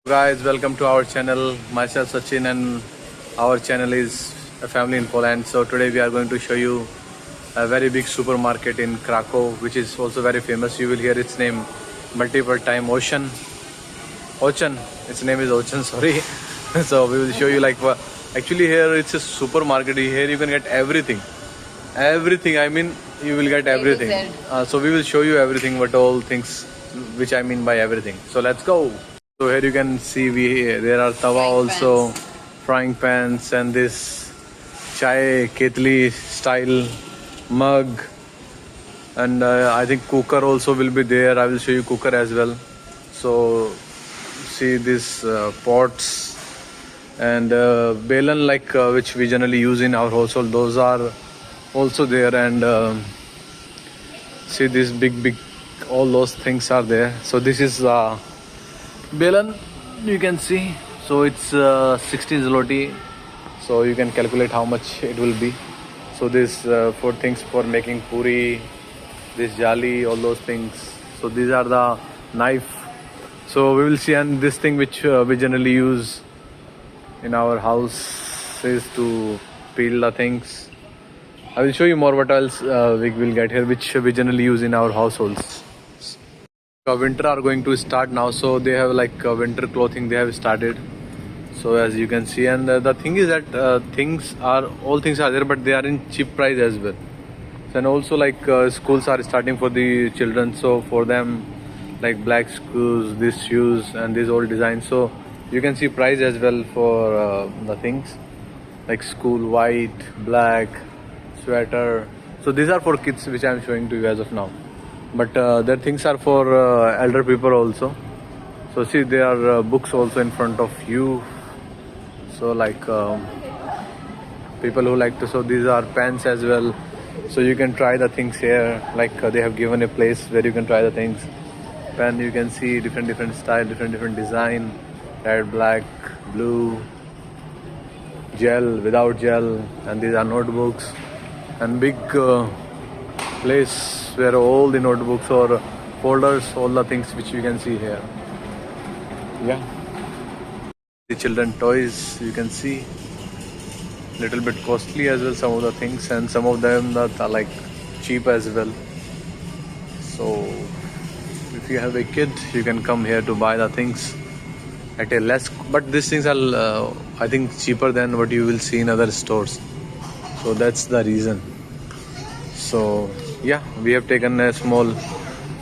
Guys, welcome to our channel. Myself Sachin and our channel is a family in Poland. So today we are going to show you a very big supermarket in Krakow, which is also very famous. You will hear its name multiple time. Ocean. Its name is Ocean. Sorry. So we will show you actually here it's a supermarket. Here you can get everything. Everything. I mean, you will get everything. So we will show you everything. What all things, which I mean by everything. So let's go. So here you can see there are tawa also, frying pans, and this chai ketli style mug, and I think cooker also will be there. I will show you cooker as well. So see these pots and belan which we generally use in our household. Those are also there, and see this big all those things are there. So this is belan, you can see. So it's 16 zloty, so you can calculate how much it will be. So this for things for making puri, this jali, all those things. So these are the knife. So we will see, and this thing which we generally use in our house is to peel the things. I will show you more what else we will get here, which we generally use in our households. Winter are going to start now, so they have winter clothing they have started. So as you can see, and the thing is that all things are there, but they are in cheap price as well. And also schools are starting for the children, so for them black shoes, these shoes and these old designs. So you can see price as well for the things like school white, black, sweater. So these are for kids, which I am showing to you as of now. But their things are for elder people also. So see, there are books also in front of you. So people who like to. So these are pens as well. So you can try the things here. They have given a place where you can try the things. Pen, you can see different style, different design. Red, black, blue, gel, without gel, and these are notebooks and big place where all the notebooks or folders, all the things which you can see here. Yeah, the children toys, you can see little bit costly as well, some of the things, and some of them that are cheap as well. So if you have a kid, you can come here to buy the things at a less, but these things are I think cheaper than what you will see in other stores. So that's the reason. So yeah, we have taken a small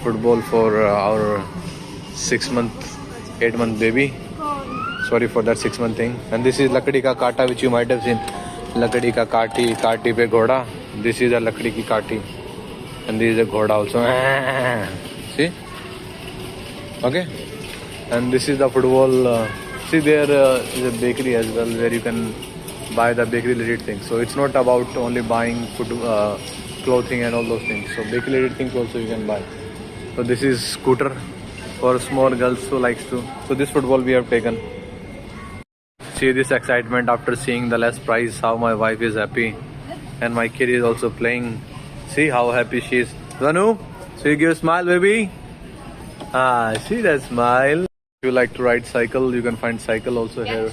football for our 8-month baby. Sorry for that 6-month thing. And this is lakdi ka kata, which you might have seen. Lakdi ka kati pe ghoda. This is a lakdi ki kati, and this is a ghoda also. See? Okay. And this is the football. See, there is a bakery as well where you can buy the bakery related things. So it's not about only buying food, clothing and all those things. So bakery related things also you can buy. So this is scooter for small girls who likes to. So this football we have taken. See this excitement after seeing the less price, how my wife is happy, and my kid is also playing. See how happy she is. Zanu, so you give a smile, baby. See that smile. If you like to ride cycle, you can find cycle also here,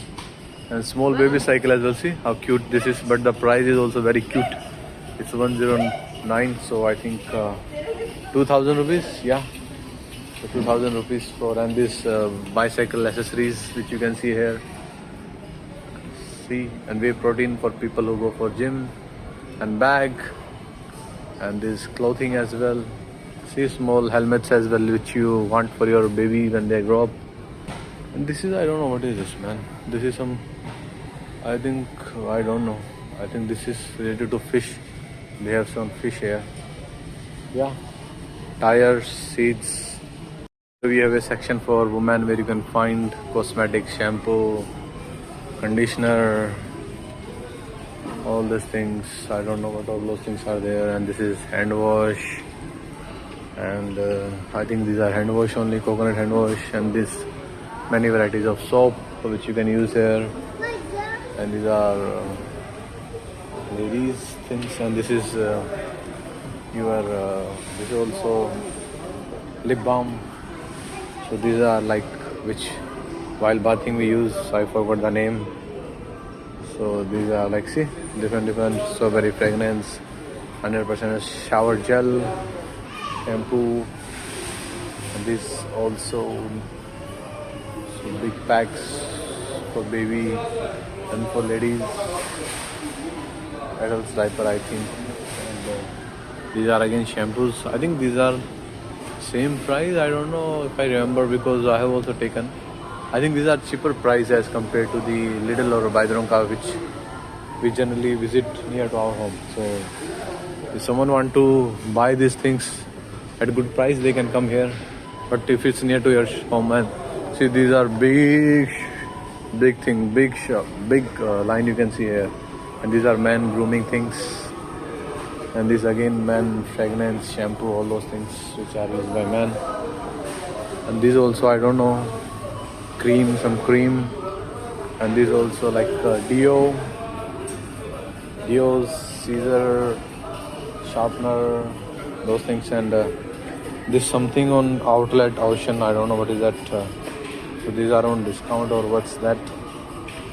and small baby cycle as well. See how cute this is, but the price is also very cute. It's 109, so I think 2000 rupees. Yeah, so 2000 rupees for, and this bicycle accessories which you can see here. See, and whey protein for people who go for gym, and bag, and this clothing as well. See, small helmets as well which you want for your baby when they grow up. And this is, I don't know what is this, man. This is some, I think, I don't know. I think this is related to fish. They have some fish here. Yeah, tires, seats. We have a section for women where you can find cosmetics, shampoo, conditioner, all these things. I don't know what all those things are there. And this is hand wash, and I think these are hand wash only, coconut hand wash, and this many varieties of soap which you can use here. And these are ladies things, and this is this is also lip balm. So these are which while bathing we use. I forgot the name. So these are like, see, different strawberry fragrance, 100% shower gel, shampoo, and this also so big packs for baby and for ladies, adults diaper I think. And these are again shampoos. I think these are same price. I don't know if I remember because I have also taken. I think these are cheaper price as compared to the Lidl or Baidronka, which we generally visit near to our home. So if someone want to buy these things at good price, they can come here. But if it's near to your home, and see, these are big thing, big shop, big line you can see here. And these are men grooming things. And these again men fragrance, shampoo, all those things which are used by men. And these also, I don't know, cream, some cream. And these also like deos, scissor, sharpener, those things. And this something on outlet Ocean, I don't know what is that. So these are on discount or what's that,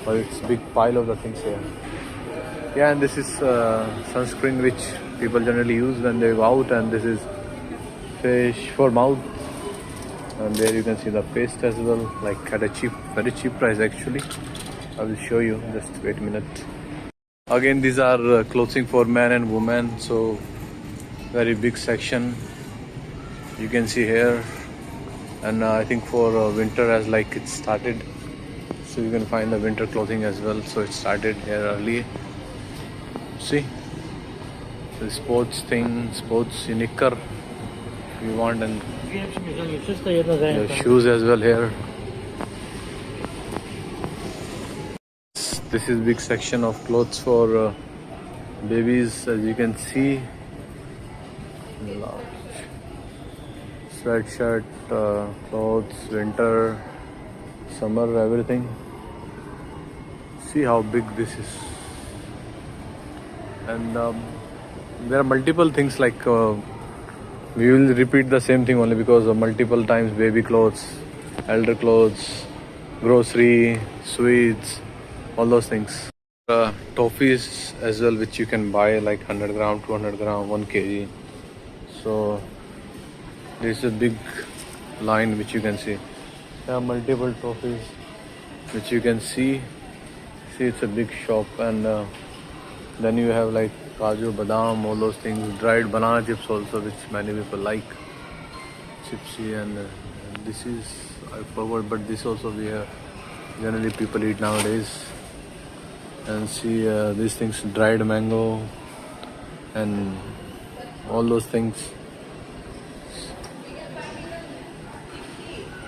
but it's big pile of the things here. Yeah, and this is sunscreen which people generally use when they go out, and this is fish for mouth. And there you can see the paste as well, like at a very cheap price actually. I will show you, just wait a minute. Again, these are clothing for men and women, so very big section you can see here. And I think for winter as like it started, so you can find the winter clothing as well. So it started here early. See, the sports thing, sports knicker if you want, and the shoes as well here. This is big section of clothes for babies, as you can see. Large sweatshirt, clothes, winter, summer, everything. See how big this is. And there are multiple things like we will repeat the same thing only because multiple times baby clothes, elder clothes, grocery, sweets, all those things. Toffees as well, which you can buy like 100 gram, 200 gram, 1 kg. So this is a big line which you can see. There are multiple toffees which you can see. See, it's a big shop. And then you have like kaju, badam, all those things. Dried banana chips also, which many people like. Chipsy. And this is, I forgot, but this also we have generally people eat nowadays. And see these things, dried mango and all those things.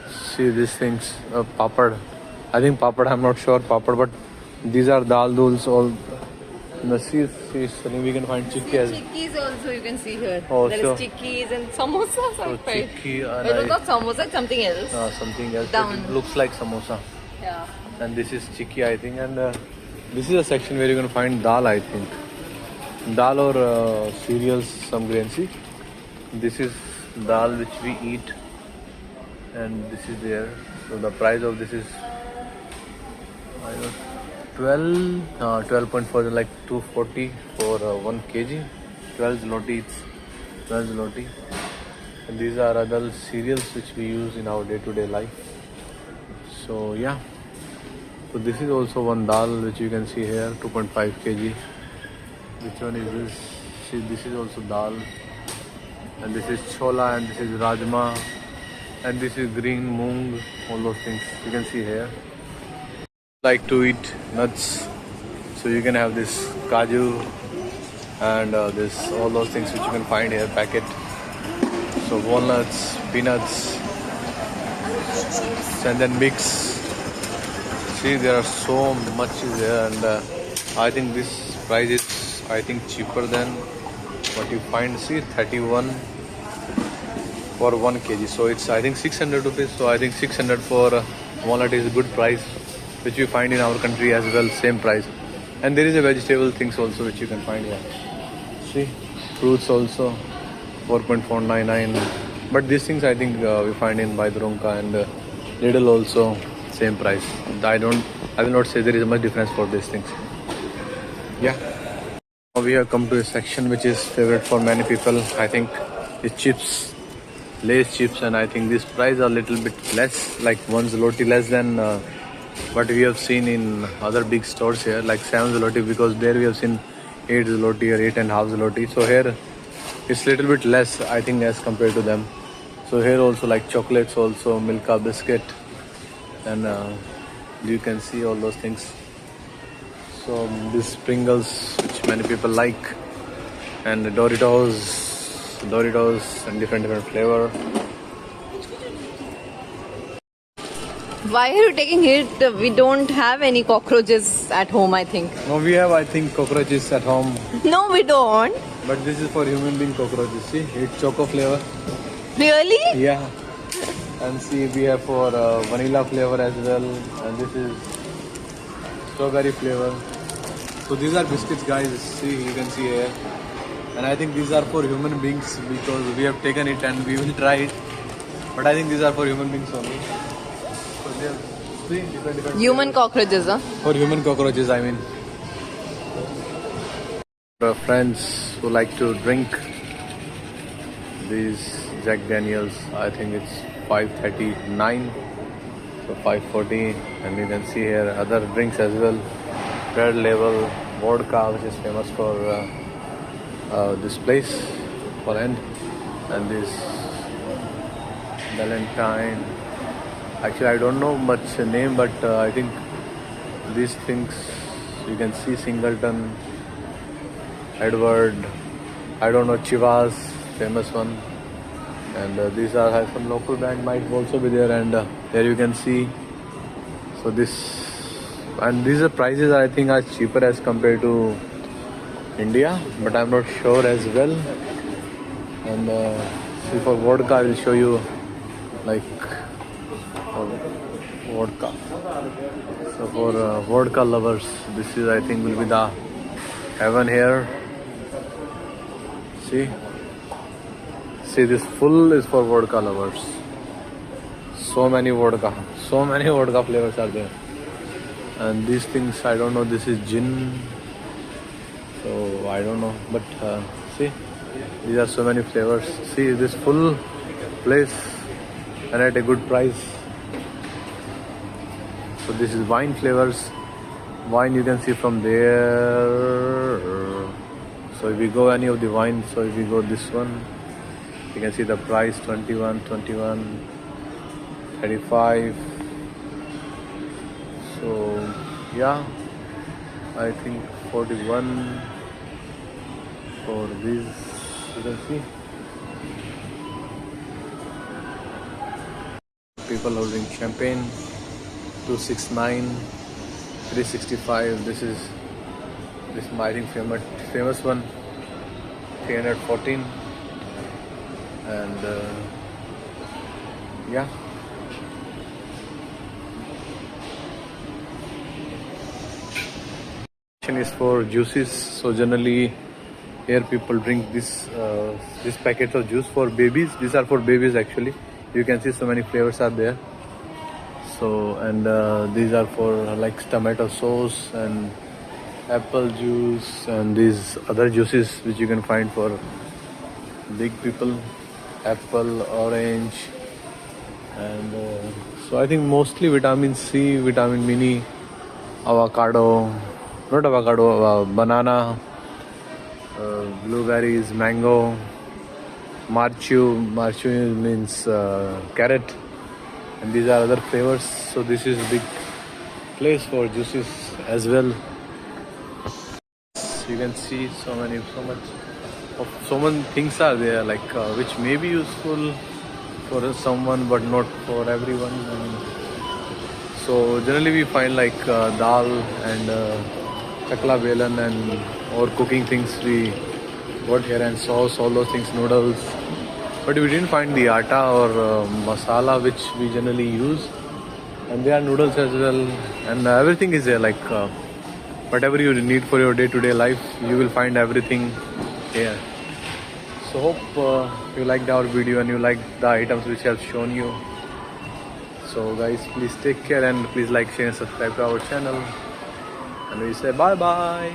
See these things, papad. I think papad, I'm not sure papad, but these are dal duls. All the see, we can find chikki as well. Chikkis also you can see here. Oh, there so is chikkis and samosas. So chikki, It is not samosa, it's something else. something else. Down. It looks like samosa. Yeah. And this is chikki, I think. And this is a section where you can find dal, I think. Dal or cereals, some grain. See, this is dal which we eat, and this is there. So the price of this is, I don't know, 12.4, like 240 for 1 kg. 12 zloty, it's 12 zloty. And these are other cereals which we use in our day-to-day life. So yeah. So this is also one dal which you can see here, 2.5 kg. Which one is this? See, this is also dal. And this is chola, and this is rajma. And this is green moong, all those things you can see here. Like to eat nuts, so you can have this kaju and this all those things which you can find here packet. So walnuts, peanuts, and then mix. See, there are so much is there, and I think this price is cheaper than what you find. See, 31 for 1 kg. So it's I think 600 rupees. So I think 600 for walnut is a good price, which you find in our country as well, same price. And there is a vegetable things also which you can find here. See, fruits also 4.499. But these things I think we find in Baidronka and Lidl also same price. I will not say there is much difference for these things. Yeah. Now we have come to a section which is favorite for many people. I think it's chips, Lay's chips, and I think this price are little bit less, like 1 zloty less than what we have seen in other big stores here, like 7 zloty, because there we have seen 8 zloty or 8.5 zloty. So here it's little bit less, I think, as compared to them. So here also like chocolates, also Milka biscuit, and you can see all those things. So these Pringles, which many people like, and Doritos and different flavor. Why are you taking it? We don't have any cockroaches at home, I think. No, we have, I think, cockroaches at home, No, we don't. but this is for human being cockroaches. See, it's choco flavor. Really? Yeah. And see, we have for vanilla flavor as well, and this is strawberry flavor. So these are biscuits, guys. See, you can see here. And I think these are for human beings because we have taken it and we will try it. But I think these are for human beings only. So they have three different Human cockroaches, huh? for human cockroaches, I mean. For friends who like to drink these Jack Daniels, I think it's 539, so 540, and you can see here other drinks as well. Red Label vodka, which is famous for this place, Poland, and this Valentine. Actually, I don't know much name, but I think these things you can see Singleton, Edward, I don't know, Chivas, famous one, and these are some local brand might also be there, and there you can see. So this, and these are prices I think are cheaper as compared to India, but I'm not sure as well. And see, for vodka I will show you, like vodka. So for vodka lovers, this is, I think, will be the heaven here. See, this full is for vodka lovers. So many vodka flavors are there. And these things, I don't know, this is gin, so I don't know, but see, these are so many flavors. See, this full place and at a good price. So this is wine flavors. Wine you can see from there. So if we go any of the wine, so if we go this one, you can see the price 21, 35. So yeah, I think 41 for this, you can see. People holding champagne, 269, 365. This is I think famous one, 314, and yeah. Is for juices. So generally here people drink this packets of juice for babies. These are for babies actually. You can see so many flavors are there. So, and these are for like tomato sauce and apple juice, and these other juices which you can find for big people, apple, orange, and so I think mostly vitamin C, vitamin mini, banana, blueberries, mango, marchu means carrot, and these are other flavors. So this is a big place for juices as well. You can see so many things are there, like which may be useful for someone but not for everyone. So generally we find like dal and chakla belan and or cooking things we got here, and sauce, all those things, noodles. But we didn't find the atta or masala which we generally use, and there are noodles as well, and everything is there, like whatever you need for your day-to-day life, you will find everything here. So hope you liked our video and you liked the items which I have shown you. So guys, please take care and please like, share and subscribe to our channel. And we say bye bye.